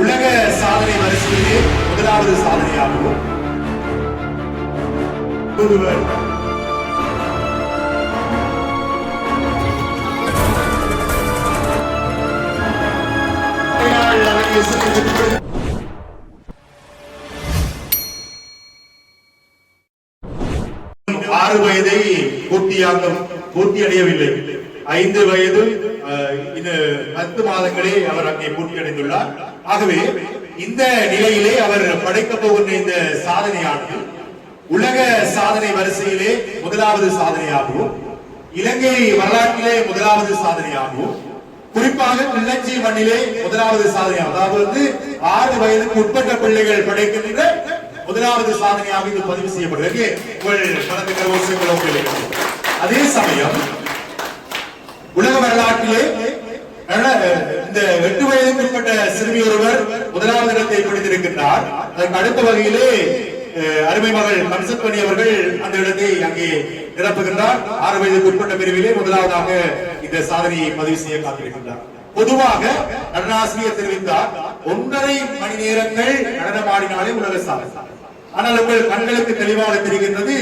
உலக சாதனை வரிசையிலே முதலாவது சாதனையாகவும் ஒருவர் ஆறு வயதை பூர்த்தியடையவில்லை. 5 வயது 10 மாதங்களே அவர் அங்கே பூர்த்தியடைந்துள்ளார். ஆகவே இந்த நிலையிலே அவர் படைக்கப் போகின்ற இந்த சாதனையானது உலக சாதனை வரிசையிலே முதலாவது சாதனையாகவும் இலங்கை வரலாற்றிலே முதலாவது சாதனையாகவும் குறிப்பாக கிள்ளச்சி மண்ணிலே முதலாவது சாதனையாகும். அதாவது 6 வயதுக்கு உட்பட்ட பிள்ளைகள் படைக்கின்ற முதலாவது சாதனையாக இது பதிவு செய்யப்படுகிறது. அதே சமயம் உலக வரலாற்றிலே இந்த 8 வயதுக்கு உட்பட்ட சிறுமி ஒருவர் முதலாவது இடத்தை பிடித்திருக்கின்றார். அதற்கு அடுத்த வகையிலே அருமை மகள் கம்சத்வனி அவர்கள் அந்த இடத்தை அங்கே நிரப்புகின்றார். 6 வயதுக்கு உட்பட்ட பிரிவிலே முதலாவதாக இந்த சாதனையை பதிவு செய்ய காத்திருக்கின்றார். பொதுவாக நடனாசிரியர் தெரிவித்தார் 1.5 மணி நேரங்கள் நடனமாடினாலே உலக சாதனை. ஆனால் உங்கள் கண்களுக்கு தெளிவாக தெரிகின்றது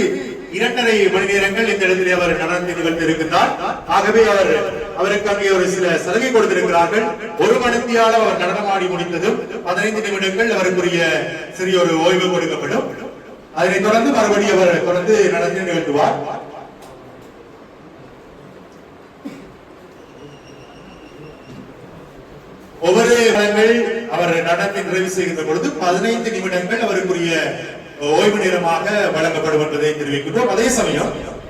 2.5 மணி நேரங்கள் இந்த இடத்திலே அவர் நடனத்தை நிகழ்த்திருக்கின்றார். ஆகவே அவருக்கு அங்கே ஒரு சில சலுகை கொடுத்திருக்கிறார்கள். 1 மணித்தியாலம் அவர் நடனமாடி முடித்ததும் 15 நிமிடங்கள் அவருக்குரிய சிறிய ஒரு ஓய்வு கொடுக்கப்படும். அதனைத் தொடர்ந்து மறுபடியும் அவர் தொடர்ந்து நடனத்தை நிகழ்த்துவார். ஒவ்வொரு இடங்கள் அவர் நடனத்தை நிறைவு செய்கின்ற பொழுது 15 நிமிடங்கள் அவருக்குரிய ஓய்வு நேரமாக வழங்கப்படும் என்பதை தெரிவிக்கின்றோம். அதே சமயம்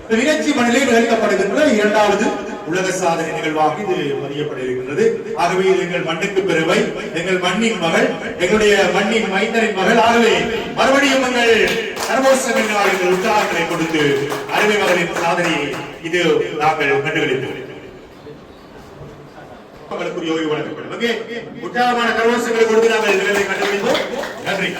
கிள்ளச்சி மண்ணிலே நிகழ்த்தப்படுகின்ற 2வது உலக சாதனை நிகழ்வாக இது பதியப்பட இருக்கின்றது. ஆகவே எங்கள் மண்ணுக்கு பெருமை, எங்கள் மண்ணின் மகள், எங்களுடைய மண்ணின் மைந்தரின் மகள். ஆகவே மறுபடியும் எங்கள் சர்வோசங்கள் உற்சாகங்களை கொடுத்து அருமை மகளின் சாதனையை இது நாங்கள் கண்டுகளித்தோம். உற்சாகமான கரவோசங்களை கொடுத்து நாங்கள் நிகழ்வை கண்டுபிடித்தோம். நன்றி.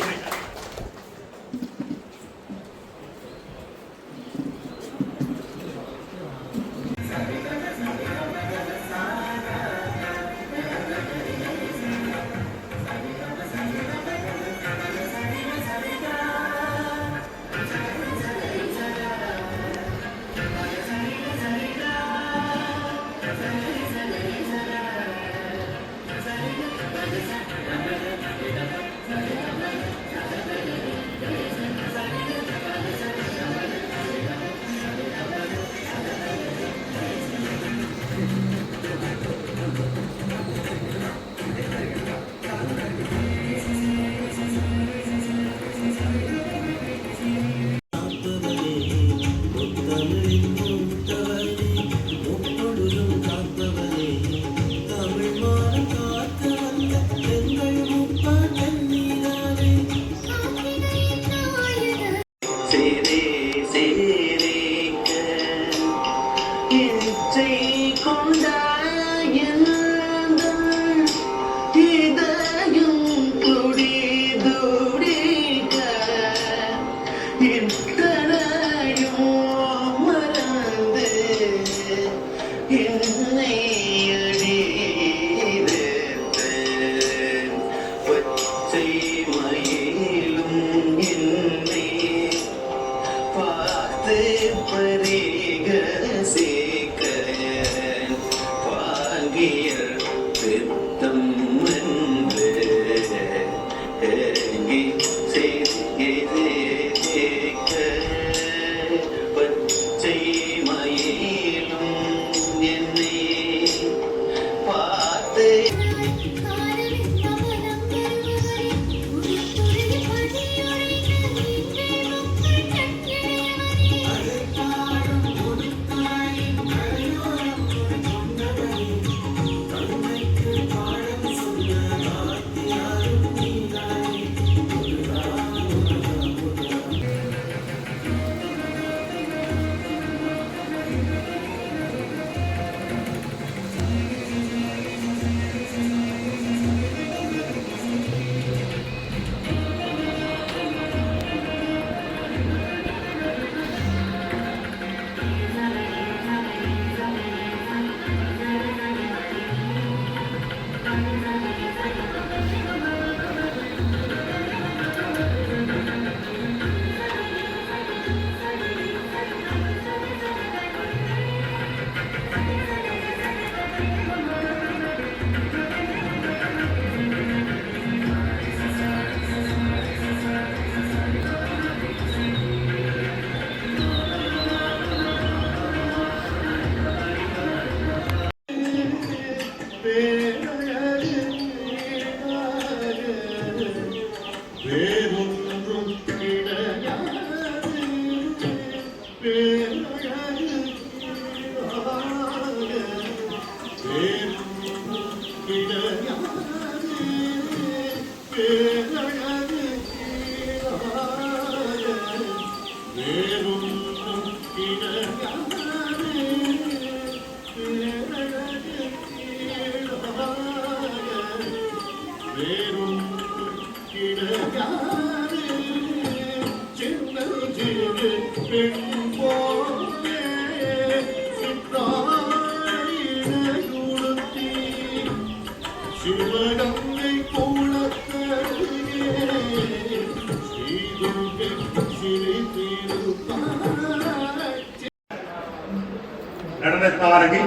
நடனத்தாரகி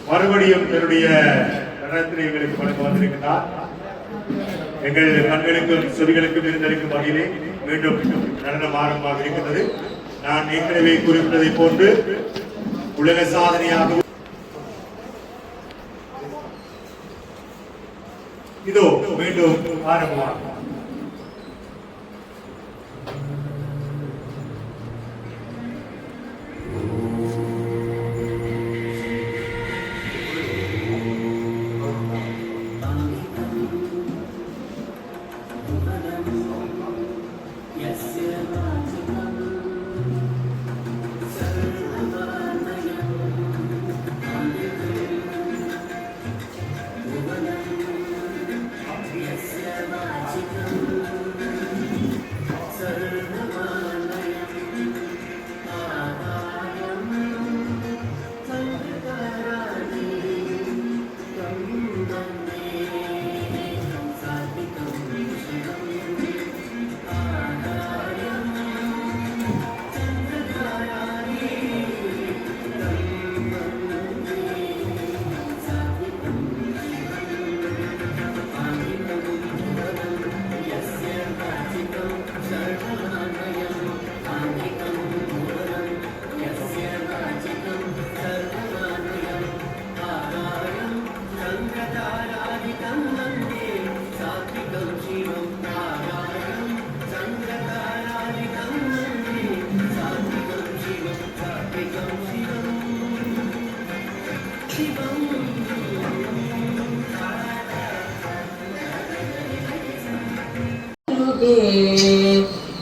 மறுபடியும் என்னுடைய நடனத்தில் எங்களுக்கு வழங்க வந்திருக்கிறார். எங்கள் கண்களுக்கும் செவிகளுக்கும் இருந்திருக்கும் வகையிலே மீண்டும் நடனம் ஆரம்பமாக இருக்கின்றது. நான் ஏற்கனவே குறிப்பிட்டதை போன்று உலக சாதனையாக இதோ மீண்டும் ஆரம்பமாகும்.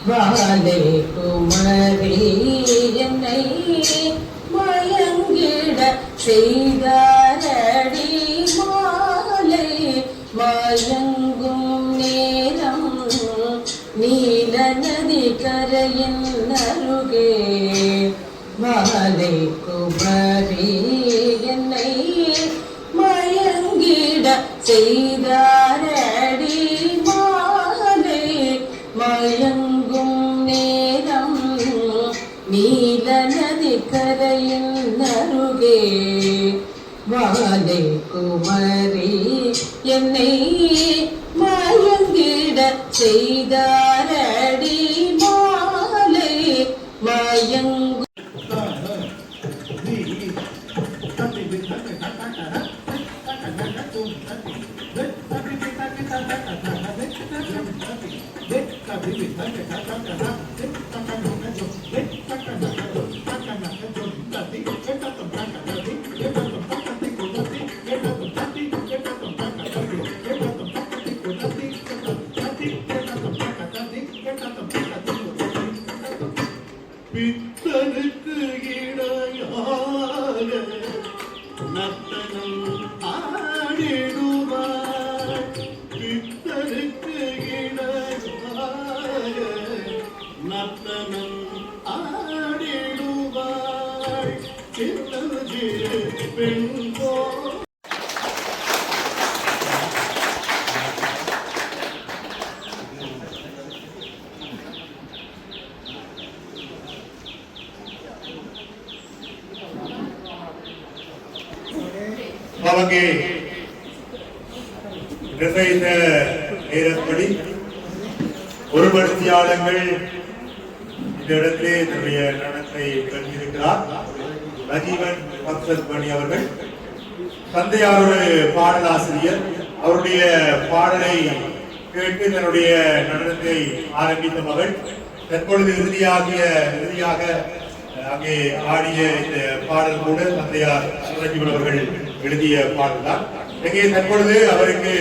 வாழை குமரி என்னை மயங்கிட செய்தாரடி மாலை மயங்கும் நேரம் நீல நதி கரையின் அருகே வாழை குமரி என்னை மயங்கிட செய்தாரடி மயங்கும் நேரம் நீல நதி கரையின் அருகே வாழை குமரி என்னை மயங்கிட செய்தாரடி மாலை மயங்கும் பித்தனுக்கு இடையாக நர்த்தனம் ஆடிடுவார். பித்தனுக்கு இடையாக நர்த்தனம் ஆடிடுவார். சின்னஞ்சிறு பெண் போ நமக்கு நிர்ணயித்த நேரப்படி ஒருபடுத்தியாளர்கள் இந்த இடத்திலே தன்னுடைய நடனத்தை நிகழ்த்தியிருக்கிறார். ரஜீவன் மக்சத் பணி அவர்கள் தந்தையார் ஒரு பாடலாசிரியர். அவருடைய பாடலை கேட்டு தன்னுடைய நடனத்தை ஆரம்பித்த மகள் தற்பொழுது இறுதியாக அங்கே ஆடிய இந்த பாடல் கூட தந்தையார் ரஜீவன் அவர்கள் எழுதிய பாடல் தான். இங்கே தற்பொழுது அவருக்கு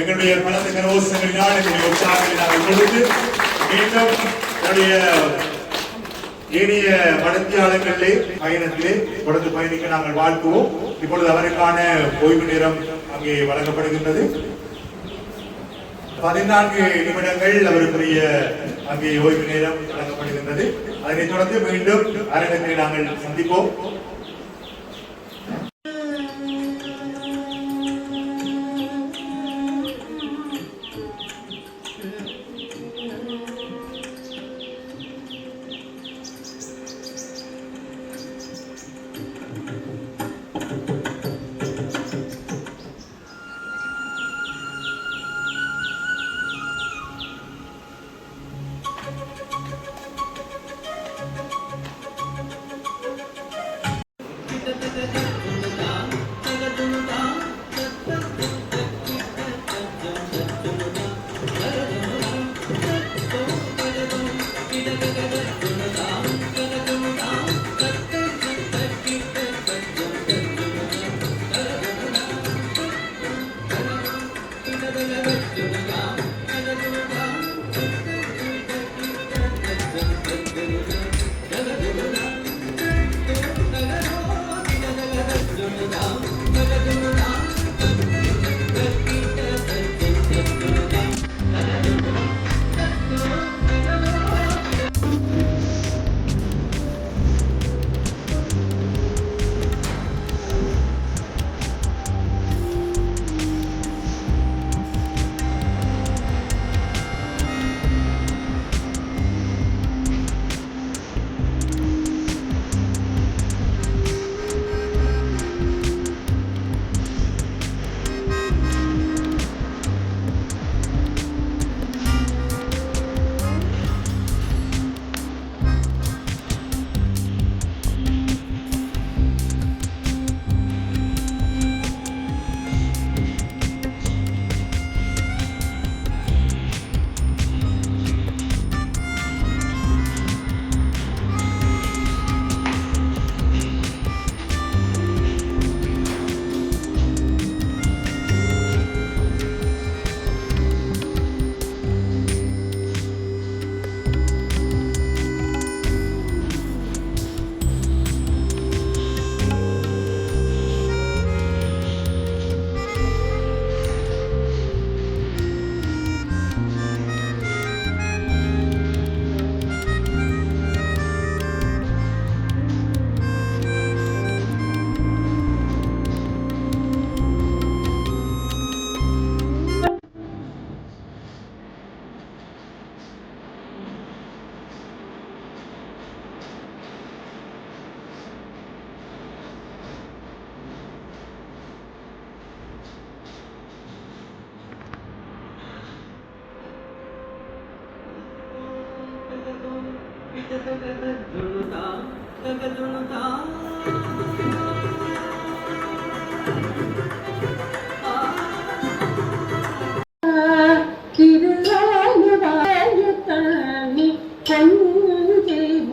எங்களுடைய பலத்த கரோசங்களினால் எங்களுடைய உற்சாகங்களை நாங்கள் கொடுத்து மீண்டும் என்னுடைய ஏனைய மடத்தியாளர்களே பயணத்திலே தொடர்ந்து பயணிக்க நாங்கள் வாழ்த்துவோம். இப்பொழுது அவருக்கான ஓய்வு நேரம் அங்கே வழங்கப்படுகின்றது. 14 நிமிடங்கள் அவருக்குரிய அங்கே ஓய்வு நேரம் வழங்கப்படுகின்றது. அதனைத் தொடர்ந்து மீண்டும் அரங்கத்தை நாங்கள் சந்திப்போம்.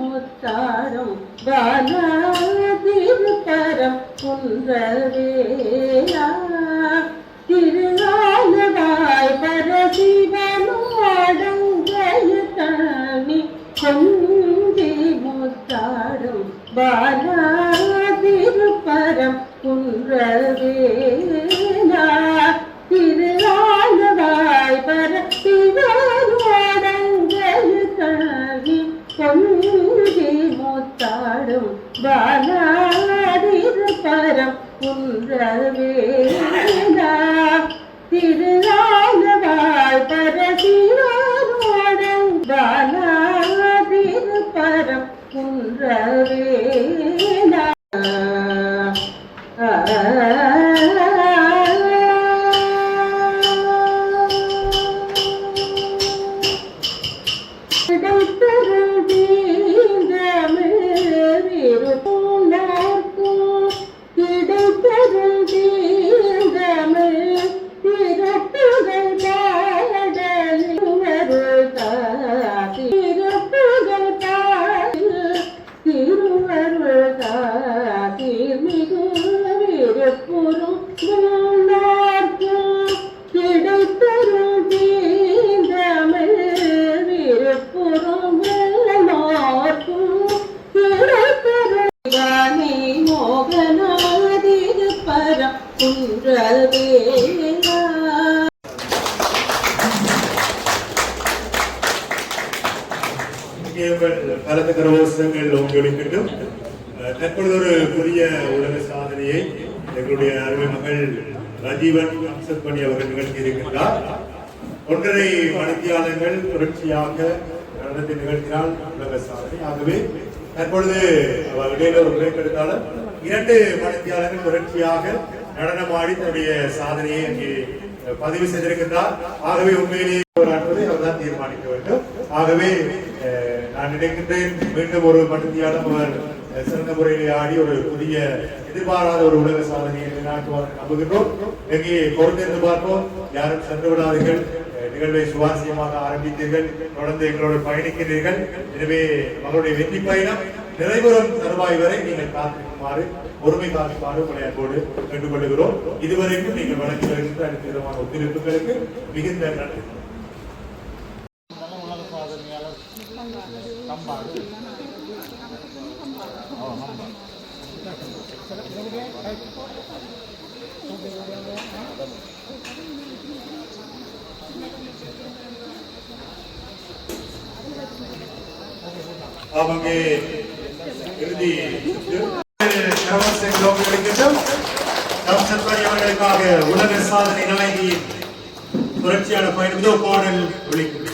முத்தாரம் பாலாதிருப்பரம் குன்றவேலா திருநாளவாய் பரசிவனோடங்கயத்தானி கொஞ்சி முத்தாரம் பாலாதிருப்பரம் குன்றவேலா திருநாளவாய் பரசிவனோடங்கயத்தானி கொஞ்சி முத்தாடும் பாலாதிருப்பரம் குன்றவேலா திருநாளவாய் பரசிவனோடங் பாலாதிருப்பரம் குன்றவேலா திருவருள் இங்கேயுங்கள் பலத்த கரகோஷங்கள் உங்களுக்கு தற்பொழுது ஒரு புதிய உலக சாதனையை எங்களுடைய அருமை மகள் ரஜீவன் அம்சத்பணி அவர்கள் நிகழ்த்தி இருக்கின்றார். 1.5 மணித்தியாலங்கள் தொடர்ச்சியாக நடனத்தை நிகழ்த்தினால் உலக சாதனை. ஆகவே தற்பொழுது இடையில ஒரு பிரேக் எடுத்தாலும் 2 மணித்தியாலங்கள் தொடர்ச்சியாக நடனமாடி தன்னுடைய சாதனையை அங்கே பதிவு செய்திருக்கின்றார். ஆகவே உண்மையிலேயே போராடுவதை அவர்தான் தீர்மானிக்க வேண்டும். ஆகவே நான் நினைக்கின்றேன் மீண்டும் ஒரு மணித்தியாலம் அவர் சிறந்த முறையிலே ஆடி ஒரு புதிய எதிர்பாராத ஒரு உலக சாதனையை நிலைநாட்டுவார் நம்புகின்றோம். எங்கே பொறுத்திருந்து பார்ப்போம். யாரும் சென்று விடாதீர்கள். நிகழ்வை சுவாரஸ்யமாக ஆரம்பித்தீர்கள், தொடர்ந்து எங்களோடு பயணிக்கிறீர்கள். எனவே அவருடைய வெற்றி பயணம் நிறைவேறும் தருவாய் வரை நீங்கள் காத்திருக்குமாறு பொறுமை காக்குமாறு உங்களை அன்போடு கேட்டுக்கொள்கிறோம். இதுவரைக்கும் நீங்கள் வழங்கி வருகின்ற அனைத்து விதமான ஒத்துழைப்புகளுக்கு மிகுந்த நன்றி. அவங்க இறுதி அவர்களுக்காக உலக சாதனை நாயகி புரட்சியான பயணம் பாடல் ஒழிக்கும்.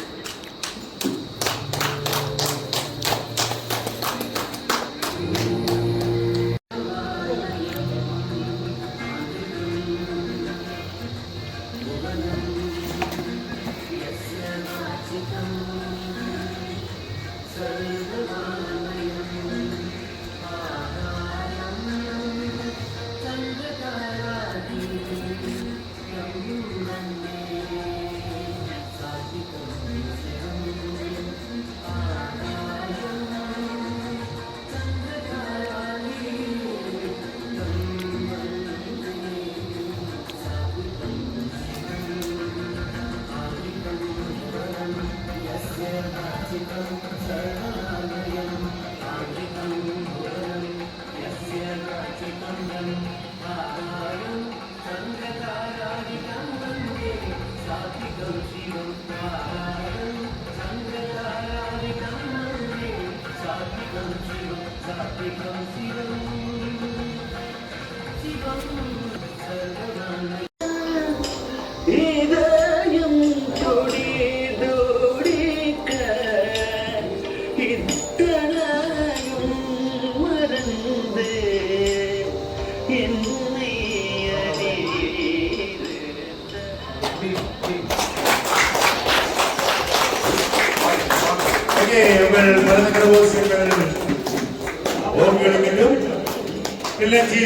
கிள்ளச்சி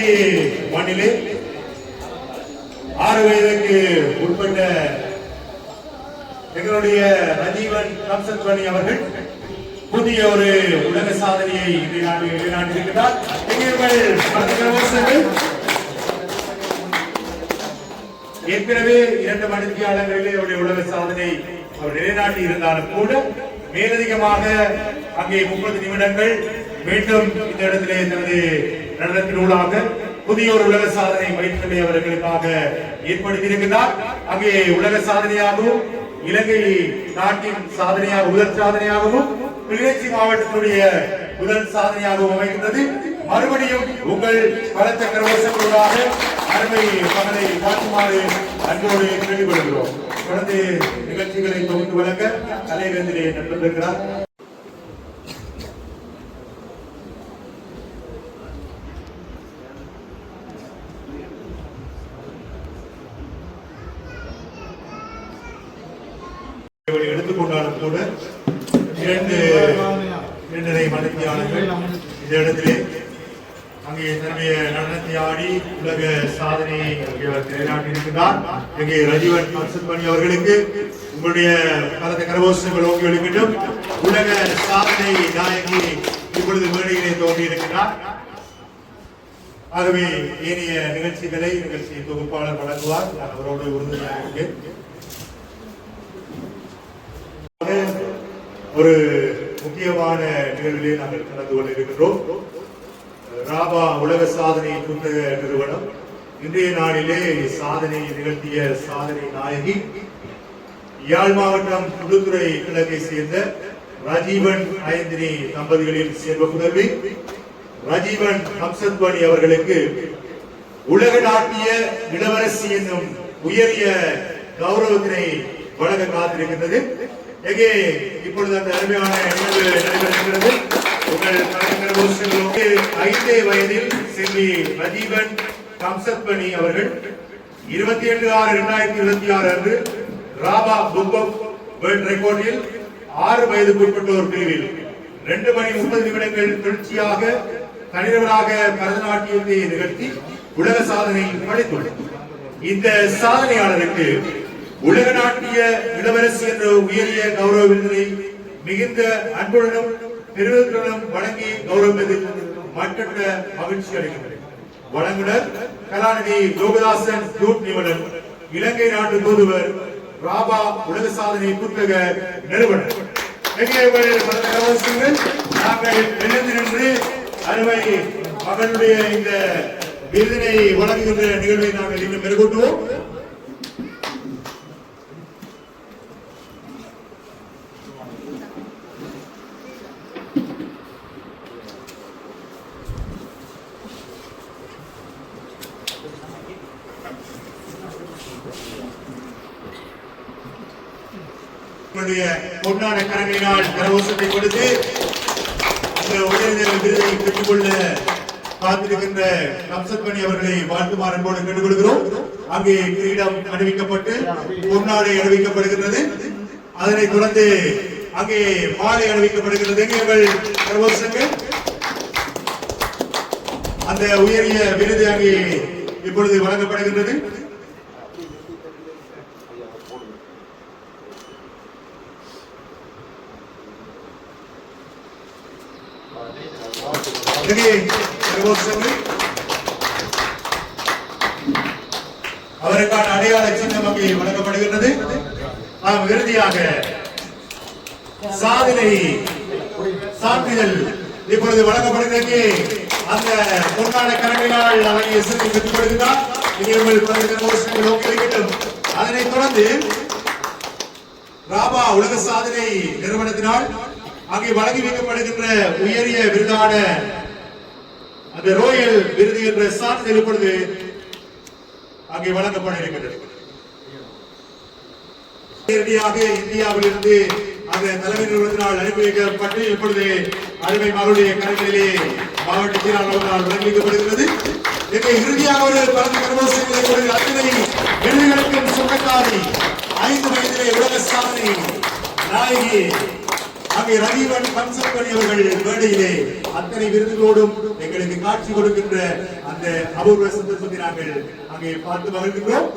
மண்ணிலே 6 வயதுக்கு உட்பட்ட எங்களுடைய ரஜீவன் அம்சத்பணி அவர்கள் புதிய ஒரு உலக சாதனையை நிலைநாட்டியிருக்கிறார். ஏற்கனவே 2 மணித்தியாலங்களிலே அவருடைய உலக சாதனை அவர் நிலைநாட்டி இருந்தாலும் கூட மேலதிகமாக அங்கே 30 நிமிடங்கள் மீண்டும் இந்த இடத்திலே தனது நடனத்தினூடாக புதிய ஒரு உலக சாதனை பயிற்சிகளை அவர்களுக்காக ஏற்படுத்தியிருக்கிறார். அங்கே உலக சாதனையாகவும் இலங்கை நாட்டின் சாதனையாக முதல் சாதனையாகவும் கிளிநொச்சி மாவட்டத்துடைய முதல் சாதனையாகவும் அமைகின்றது. மறுபடியும் உங்கள் பலத்த கரகோஷங்களாக அருமை மகனை காட்டுமாறு அன்போடு கேட்டுக்கொள்கிறோம். தொடர்ந்து நிகழ்ச்சிகளை தொகுத்து வழங்க தலைவந்திலே நண்பர் எடுத்துக்கொண்டாலும் கூட 2.5 மணித்தியாலங்கள் இந்த இடத்திலே அங்கே தன்னுடைய நடனத்தை ஆடி உலக சாதனையை நிலைநாட்டியிருக்கிறார். இங்கே ரஜீவன் அம்சத்பணி அவர்களுக்கு உங்களுடைய பலத்த கரகோஷங்கள் ஓங்கி ஒலிக்கட்டும். உலக சாதனை நாயகி இப்பொழுது மேடையிலே தோன்றியிருக்கிறார். ஆகவே ஏனைய நிகழ்ச்சி தொகுப்பாளர் வழங்குவார். நான் அவரோடு உறுதியாக இருக்கேன். ஒரு முக்கியமான நிகழ்விலே நாங்கள் கலந்து கொண்டிருக்கின்றோம். ராபா உலக சாதனை புத்தக நிறுவனம் இன்றைய நாளிலே சாதனை நிகழ்த்திய சாதனை நாயகி யாழ் மாவட்டம் புதுத்துறை கிழக்கை சேர்ந்த ராஜீவன் அயந்தினி தம்பதிகளின் சேர்வ புதல்வி ராஜீவன் ஹம்சத்வானி அவர்களுக்கு உலக நாட்டிய இளவரசி என்னும் உயரிய கௌரவத்தினை வழங்க காத்திருக்கின்றது. எங்கே இப்பொழுது அந்த அருமையான நிகழ்வு நடைபெறுகிறது. உங்கள் 5 வயதில் செல்வி ராஜீவன் ஹம்சத்வானி அவர்கள் 27/6/2026 அன்று ராபா புக் ஆஃப் வேர்ல்ட் ரெக்கார்டில் 6 வயதுக்குட்பட்டோர் பிரிவில் 2 மணி 30 நிமிடங்கள் தொடர்ச்சியாக தனிநபராக பரதநாட்டியத்தை நிகழ்த்தி உலக சாதனை படைத்துள்ளார். இந்த சாதனையாளருக்கு உலக நாட்டிய இளவரசி என்ற உயரிய கௌரவ விருதினை மிகுந்த அன்புடனும் பெருமிதத்துடனும் வழங்கி கௌரவிப்பதில் மட்டற்ற மகிழ்ச்சி அடைகின்றது. வழங்குனர் கலாநிதி லோகதாசன் ஜூட் நிபுணர், இலங்கை நாட்டு தூதுவர், ராபா உலக சாதனை புத்தக நிறுவனர். நாங்கள் எழுந்து நின்று அருமை மகனுடைய இந்த விருதினை வழங்குகின்ற நிகழ்வை நாங்கள் இன்னும் மெருகூட்டுவோம். பொன்னான கரங்களினால் கரகோஷத்தை கொடுத்து அந்த உயர்நிலை விருதை பெற்றுக்கொள்ள காத்திருக்கின்ற ஹம்சத்வானி அவர்களை வாழ்த்துமாறு அன்போடு கேட்டுக் கொள்கிறோம். அங்கே கிரீடம் அணிவிக்கப்பட்டு பொன்னாடை அணிவிக்கப்படுகின்றது. அதனைத் தொடர்ந்து அங்கே மாலை அணிவிக்கப்படுகிறது. எங்கள் கரகோஷங்கள் அந்த உயரிய விருது அங்கே இப்பொழுது வழங்கப்படுகின்றது. அவருக்கான அடையாள சின்னம் அங்கே வழங்கப்படுகின்றது. இறுதியாக சாதனை சான்றிதழ் இப்பொழுது வழங்கப்படுகிறது. அந்த பொன்னான கரங்களினால் அவரை பெற்றுக் கொடுக்கிறார். அதனைத் தொடர்ந்து ராபா உலக சாதனை நிறுவனத்தினால் அங்கே வழங்கி வைக்கப்படுகின்ற உயரிய விருதான அந்த ரோயல் விருது என்ற சான்றிதழ் இப்பொழுது அங்கே வழங்கப்பட இருக்கிறது. நேரடியாக இந்தியாவிலிருந்து அந்த தலைமை நிறுவனத்தினால் அனுப்பி வைக்கப்பட்டு இப்பொழுது அருமை மகளுடைய கரங்களிலே மாவட்ட செயலாளர்களால் வழங்கி வைக்கப்படுகிறது. இறுதியாக ஒரு பரந்த கரகோஷங்களை அத்தனை விருதுகளுக்கும் சொந்தக்காரி 5 வயதிலே உலக சாதனை நாயகி அங்கே ராஜீவன் ஹம்சத்வானி அவர்கள் மேடையிலே அத்தனை விருதுகளோடும் எங்களுக்கு காட்சி கொடுக்கின்ற அந்த அபூர்வ சந்தர்ப்பத்தை நாங்கள் அங்கே பார்த்து மகிழ்கின்றோம்.